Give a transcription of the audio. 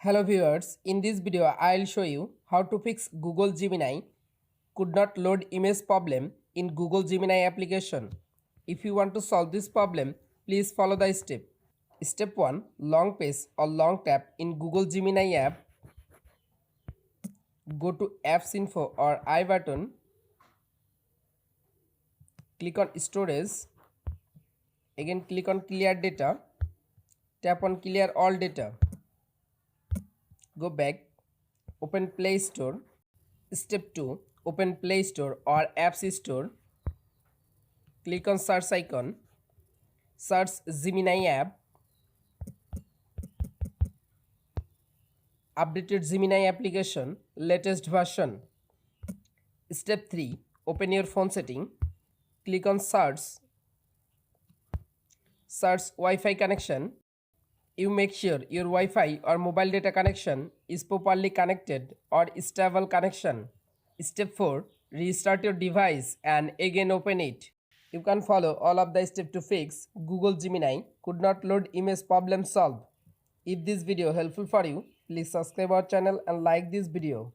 Hello viewers, in this video I'll show you how to fix Google Gemini could not load image problem in Google Gemini application. If you want to solve this problem, please follow the step. Step 1. Long press or long tap in Google Gemini app. Go to Apps Info or I button. Click on Storage. Again click on Clear Data. Tap on Clear All Data. Go back, open Play Store. Step 2. Open Play Store or Apps Store. Click on search icon. Search Gemini app. Updated Gemini application, latest version. Step 3. Open your phone setting. Click on search. Search Wi-Fi connection. You make sure your Wi-Fi or mobile data connection is properly connected or stable connection. Step 4. Restart your device and again open it. You can follow all of the steps to fix Google Gemini could not load image problem solved. If this video helpful for you, please subscribe our channel and like this video.